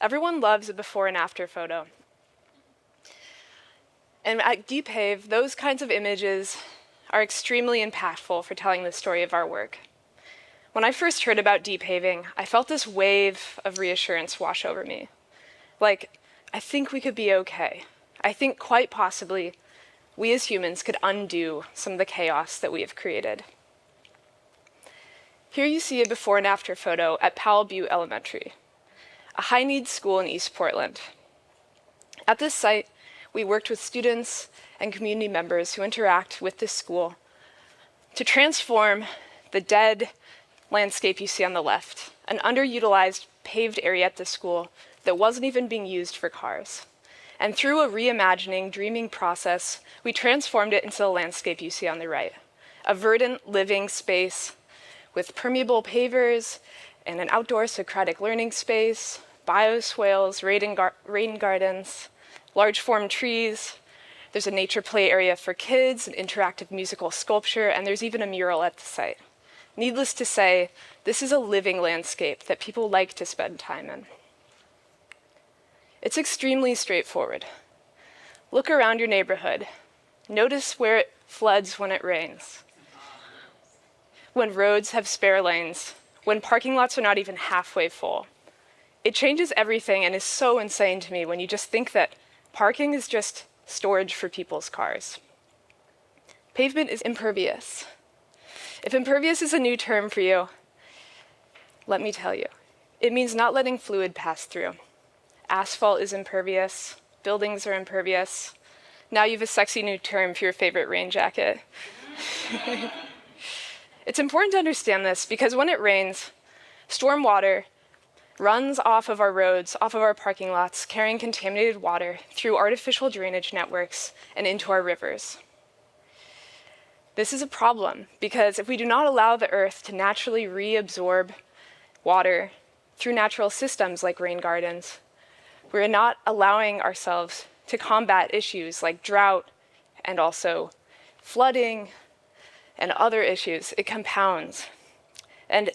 Everyone loves a before and after photo. And at Depave, those kinds of images are extremely impactful for telling the story of our work. When I first heard about depaving, I felt this wave of reassurance wash over me. Like, I think we could be okay. I think quite possibly we as humans could undo some of the chaos that we have created. Here you see a before and after photo at Powell Butte Elementary, a high-needs school in East Portland. At this site, we worked with students and community members who interact with this school to transform the dead landscape you see on the left, an underutilized paved area at the school that wasn't even being used for cars. And through a reimagining, dreaming process, we transformed it into the landscape you see on the right, a verdant living space with permeable pavers and an outdoor Socratic learning space, bioswales, rain gardens, large form trees. There's a nature play area for kids, an interactive musical sculpture, and there's even a mural at the site. Needless to say, this is a living landscape that people like to spend time in. It's extremely straightforward. Look around your neighborhood. Notice where it floods when it rains, when roads have spare lanes, when parking lots are not even halfway full. It changes everything and is so insane to me when you just think that parking is just storage for people's cars. Pavement is impervious. If impervious is a new term for you, let me tell you, it means not letting fluid pass through. Asphalt is impervious, buildings are impervious. Now you have a sexy new term for your favorite rain jacket. It's important to understand this because when it rains, storm water runs off of our roads, off of our parking lots, carrying contaminated water through artificial drainage networks and into our rivers. This is a problem because if we do not allow the earth to naturally reabsorb water through natural systems like rain gardens, we're not allowing ourselves to combat issues like drought and also flooding and other issues. It compounds. And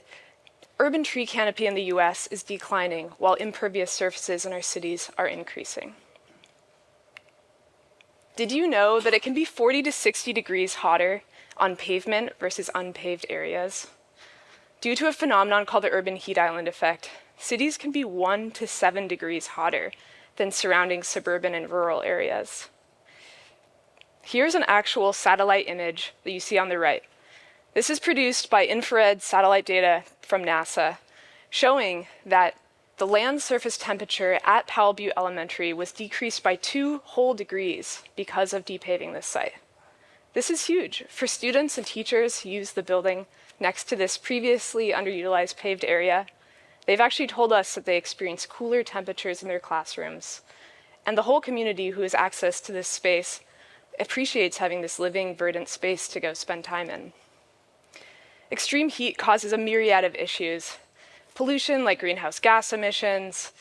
urban tree canopy in the US is declining while impervious surfaces in our cities are increasing. Did you know that it can be 40 to 60 degrees hotter on pavement versus unpaved areas? Due to a phenomenon called the urban heat island effect, cities can be 1 to 7 degrees hotter than surrounding suburban and rural areas. Here's an actual satellite image that you see on the right. This is produced by infrared satellite data from NASA, showing that the land surface temperature at Powell Butte Elementary was decreased by 2 whole degrees because of depaving this site. This is huge for students and teachers who use the building next to this previously underutilized paved area. They've actually told us that they experience cooler temperatures in their classrooms, and the whole community who has access to this space appreciates having this living, verdant space to go spend time in. Extreme heat causes a myriad of issues. Pollution like greenhouse gas emissions,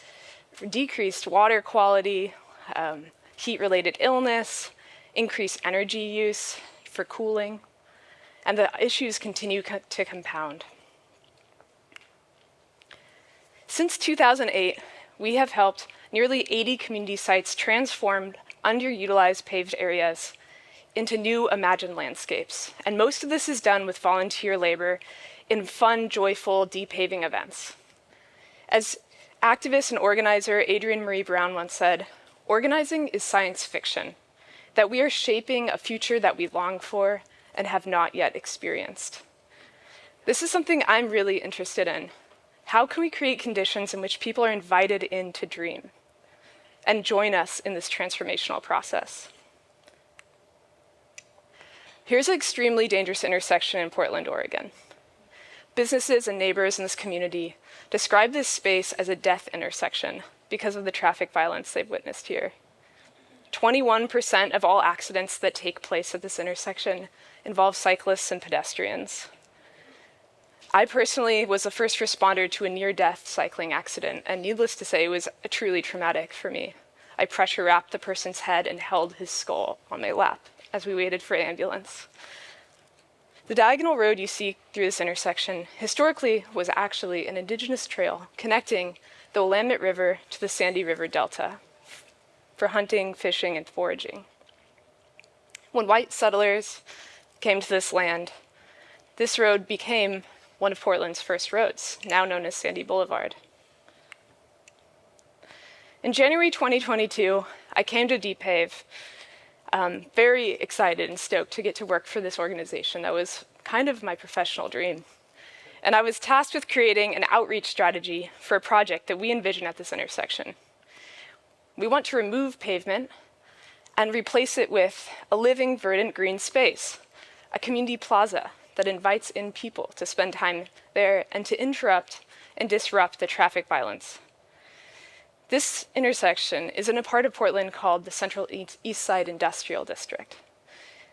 decreased water quality, heat-related illness, increased energy use for cooling, and the issues continue to compound. Since 2008, we have helped nearly 80 community sites transform underutilized paved areas into new imagined landscapes. And most of this is done with volunteer labor in fun, joyful depaving events. As activist and organizer Adrienne Marie Brown once said, organizing is science fiction, that we are shaping a future that we long for and have not yet experienced. This is something I'm really interested in. How can we create conditions in which people are invited in to dream and join us in this transformational process? Here's an extremely dangerous intersection in Portland, Oregon. Businesses and neighbors in this community describe this space as a death intersection because of the traffic violence they've witnessed here. 21% of all accidents that take place at this intersection involve cyclists and pedestrians. I personally was the first responder to a near-death cycling accident, and needless to say, it was truly traumatic for me. I pressure wrapped the person's head and held his skull on my lap as we waited for an ambulance. The diagonal road you see through this intersection historically was actually an indigenous trail connecting the Willamette River to the Sandy River Delta for hunting, fishing, and foraging. When white settlers came to this land, this road became one of Portland's first roads, now known as Sandy Boulevard. In January 2022, I came to Depave, very excited and stoked to get to work for this organization that was kind of my professional dream. And I was tasked with creating an outreach strategy for a project that we envision at this intersection. We want to remove pavement and replace it with a living, verdant green space, a community plaza that invites in people to spend time there and to interrupt and disrupt the traffic violence. This intersection is in a part of Portland called the Central East Side Industrial District.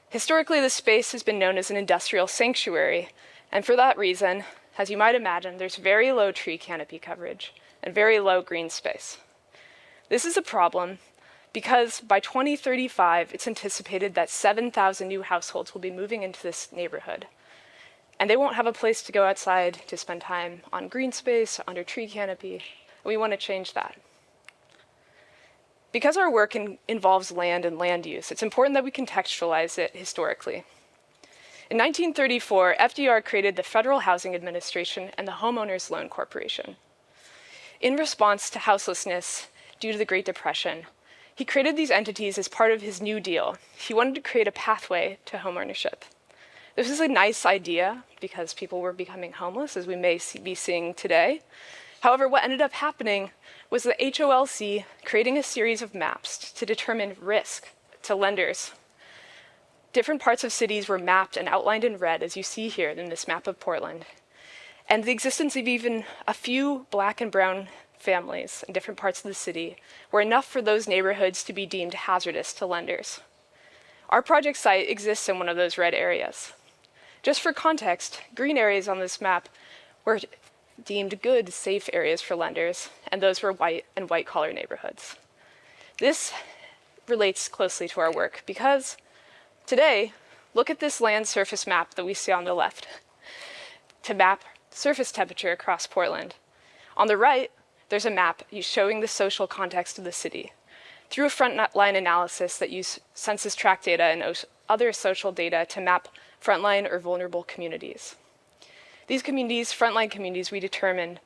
Historically, this space has been known as an industrial sanctuary, and for that reason, as you might imagine, there's very low tree canopy coverage and very low green space. This is a problem because by 2035, it's anticipated that 7,000 new households will be moving into this neighborhood. And they won't have a place to go outside to spend time on green space, under tree canopy, and we want to change that. Because our work involves land and land use, it's important that we contextualize it historically. In 1934, FDR created the Federal Housing Administration and the Homeowners Loan Corporation. In response to houselessness due to the Great Depression, he created these entities as part of his New Deal. He wanted to create a pathway to homeownership. This is a nice idea because people were becoming homeless, as we may be seeing today. However, what ended up happening was the HOLC creating a series of maps to determine risk to lenders. Different parts of cities were mapped and outlined in red, as you see here in this map of Portland. And the existence of even a few black and brown families in different parts of the city were enough for those neighborhoods to be deemed hazardous to lenders. Our project site exists in one of those red areas. Just for context, green areas on this map were deemed good, safe areas for lenders, and those were white and white-collar neighborhoods. This relates closely to our work because today, look at this land surface map that we see on the left to map surface temperature across Portland. On the right, there's a map showing the social context of the city through a frontline analysis that use census tract data and other social data to map frontline or vulnerable communities. These communities, frontline communities, we determined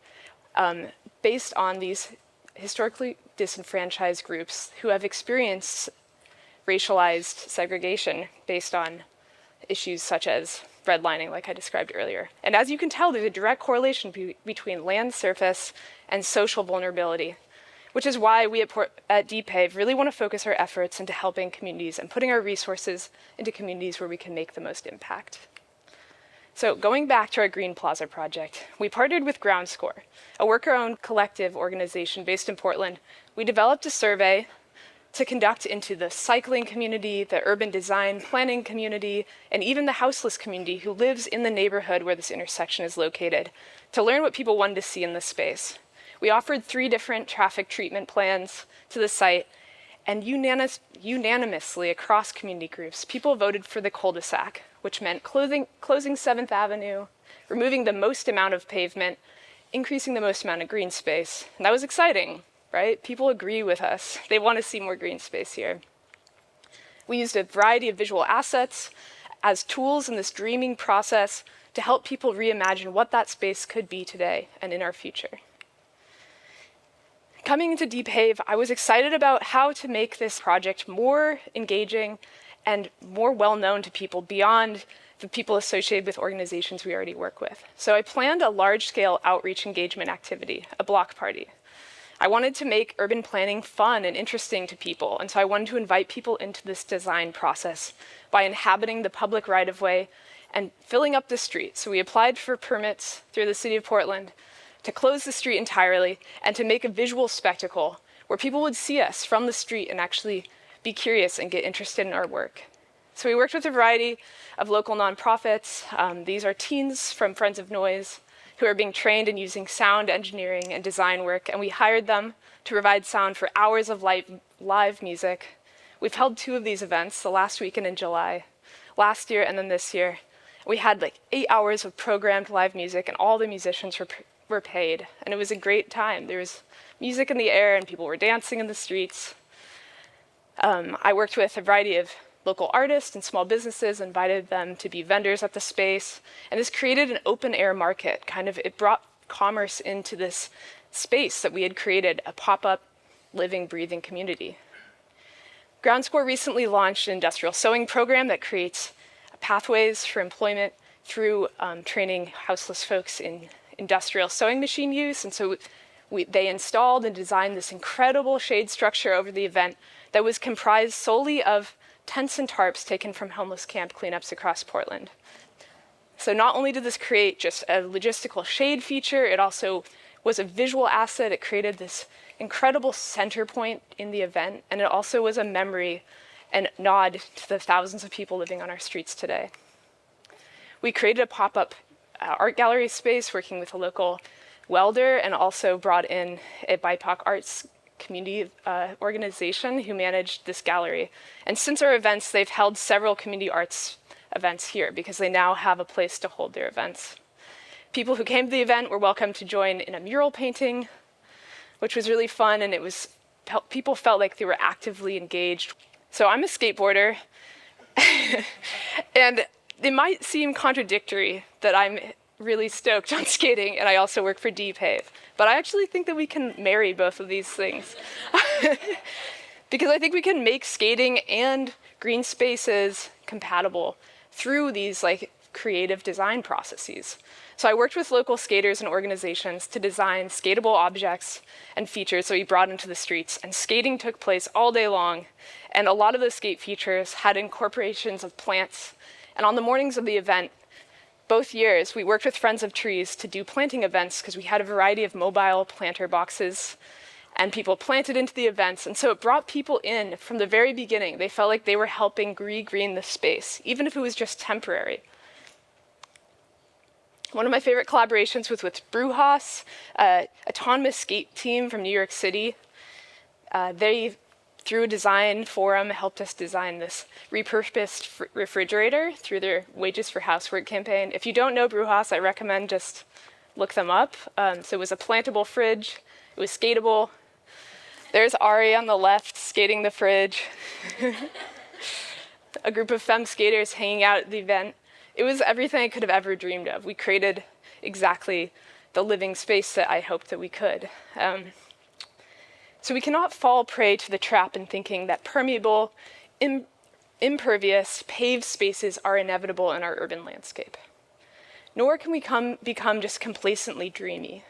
based on these historically disenfranchised groups who have experienced racialized segregation based on issues such as redlining, like I described earlier. And as you can tell, there's a direct correlation between land surface and social vulnerability, which is why we at Depave really want to focus our efforts into helping communities and putting our resources into communities where we can make the most impact. So going back to our Green Plaza project, we partnered with GroundScore, a worker-owned collective organization based in Portland. We developed a survey to conduct into the cycling community, the urban design planning community, and even the houseless community who lives in the neighborhood where this intersection is located, to learn what people wanted to see in this space. We offered 3 different traffic treatment plans to the site, and unanimously across community groups, people voted for the cul-de-sac, which meant closing 7th Avenue, removing the most amount of pavement, increasing the most amount of green space. And that was exciting, right? People agree with us. They want to see more green space here. We used a variety of visual assets as tools in this dreaming process to help people reimagine what that space could be today and in our future. Coming into Depave, I was excited about how to make this project more engaging and more well-known to people beyond the people associated with organizations we already work with. So I planned a large-scale outreach engagement activity, a block party. I wanted to make urban planning fun and interesting to people, and so I wanted to invite people into this design process by inhabiting the public right-of-way and filling up the street. So we applied for permits through the city of Portland to close the street entirely and to make a visual spectacle where people would see us from the street and actually be curious and get interested in our work. So we worked with a variety of local nonprofits. These are teens from Friends of Noise who are being trained in using sound engineering and design work, and we hired them to provide sound for hours of live music. We've held 2 of these events, the last weekend in July, last year and then this year. We had like 8 hours of programmed live music, and all the musicians were were paid, and it was a great time. There was music in the air, and people were dancing in the streets. I worked with a variety of local artists and small businesses, invited them to be vendors at the space, and this created an open-air market. It brought commerce into this space that we had created, a pop-up, living, breathing community. Ground Score recently launched an industrial sewing program that creates pathways for employment through training houseless folks in industrial sewing machine use. And so they installed and designed this incredible shade structure over the event that was comprised solely of tents and tarps taken from homeless camp cleanups across Portland. So not only did this create just a logistical shade feature, it also was a visual asset. It created this incredible center point in the event, and it also was a memory and nod to the thousands of people living on our streets today. We created a pop-up art gallery space working with a local welder, and also brought in a BIPOC arts community organization who managed this gallery. And since our events, they've held several community arts events here because they now have a place to hold their events. People who came to the event were welcome to join in a mural painting, which was really fun, and people felt like they were actively engaged. So I'm a skateboarder, and it might seem contradictory that I'm really stoked on skating, and I also work for Depave. But I actually think that we can marry both of these things. Because I think we can make skating and green spaces compatible through these creative design processes. So I worked with local skaters and organizations to design skatable objects and features that we brought into the streets, and skating took place all day long. And a lot of those skate features had incorporations of plants. And on the mornings of the event, both years, we worked with Friends of Trees to do planting events because we had a variety of mobile planter boxes, and people planted into the events. And so it brought people in from the very beginning. They felt like they were helping re-green the space, even if it was just temporary. One of my favorite collaborations was with Brewhouse, an autonomous skate team from New York City. They, through a design forum, helped us design this repurposed refrigerator through their Wages for Housework campaign. If you don't know Brewhouse, I recommend just look them up. So it was a plantable fridge. It was skatable. There's Ari on the left skating the fridge. A group of femme skaters hanging out at the event. It was everything I could have ever dreamed of. We created exactly the living space that I hoped that we could. So we cannot fall prey to the trap in thinking that permeable, impervious, paved spaces are inevitable in our urban landscape. Nor can we become just complacently dreamy.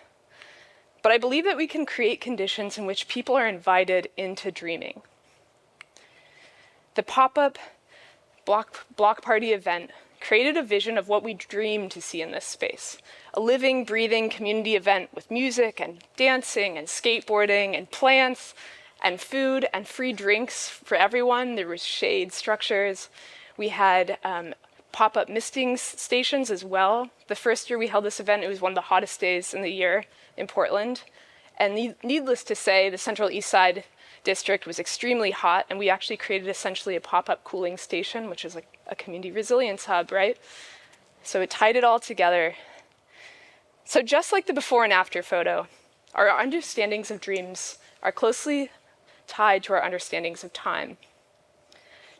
But I believe that we can create conditions in which people are invited into dreaming. The pop-up block party event created a vision of what we dreamed to see in this space. A living, breathing community event with music and dancing and skateboarding and plants and food and free drinks for everyone. There was shade structures. We had pop-up misting stations as well. The first year we held this event, it was one of the hottest days in the year in Portland. And needless to say, the Central East Side district was extremely hot, and we actually created essentially a pop-up cooling station, which is like a community resilience hub, right? So it tied it all together. So just like the before and after photo, our understandings of dreams are closely tied to our understandings of time.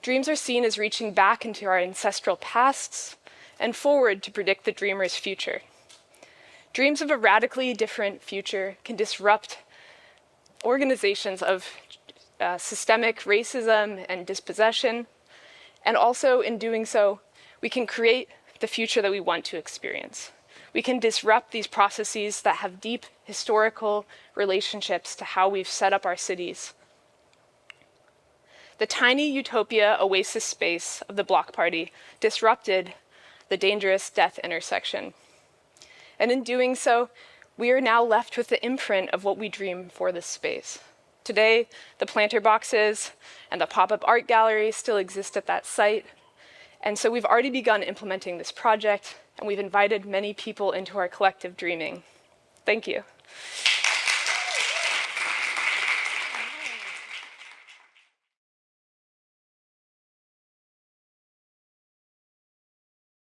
Dreams are seen as reaching back into our ancestral pasts and forward to predict the dreamer's future. Dreams of a radically different future can disrupt organizations of systemic racism and dispossession, and also in doing so, we can create the future that we want to experience. We can disrupt these processes that have deep historical relationships to how we've set up our cities. The tiny utopia oasis space of the block party disrupted the dangerous death intersection. And in doing so, we are now left with the imprint of what we dream for this space. Today, the planter boxes and the pop-up art gallery still exist at that site. And so we've already begun implementing this project, and we've invited many people into our collective dreaming. Thank you.